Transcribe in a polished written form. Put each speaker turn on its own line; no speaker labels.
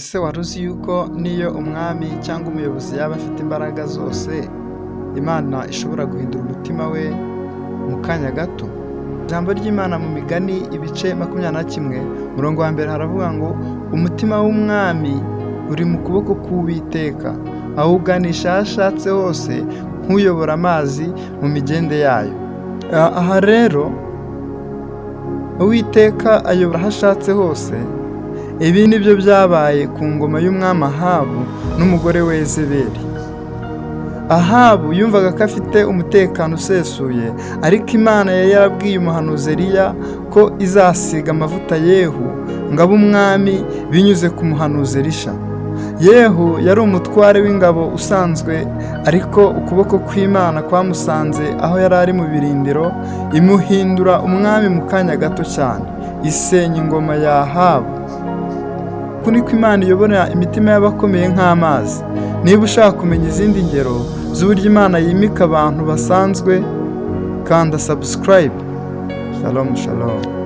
Ese wari uzi yuko n'iyo umwami cyangwa umuyobozi yaba afite imbaraga zose, Imana ishobora guhindura umutima we mu kanya gato? Ijambo ry'Imana mu Migani ibice 21 umurongo wa mbere haravuga ngo umutima w'umwami uri mu kuboko k'Uwiteka, awuganisha aho ashatse hose nk'uyobora amazi mu migende yayo. Aha rero Uwiteka ayobora aho ashatse hose. Ibi ni byo byabaye ku ngoma y'umwami Ahabu n'umugore we Yezebeli. Ahabu yumvaga ko afite umutekano usesuye, ariko Imana yari yarabwiye umuhanuzi Eliya ko izasiga amavuta Yehu ngo abe umwami binyuze ku muhanuzi Elisha. Yehu yari umutware w'ingabo usanzwe, ariko ukuboko kw'Imana kwamusanze aho yari ari mu birindiro, imuhindura umwami mu kanya gato cyane, isenya ingoma ya Ahabu. Uku niko Imana iyobora imitima y'abakomeye nk'amazi. Niba ushaka kumenya izindi ngero z'uburyo Imana yimika abantu basanzwe, kanda subscribe. Shalom shalom.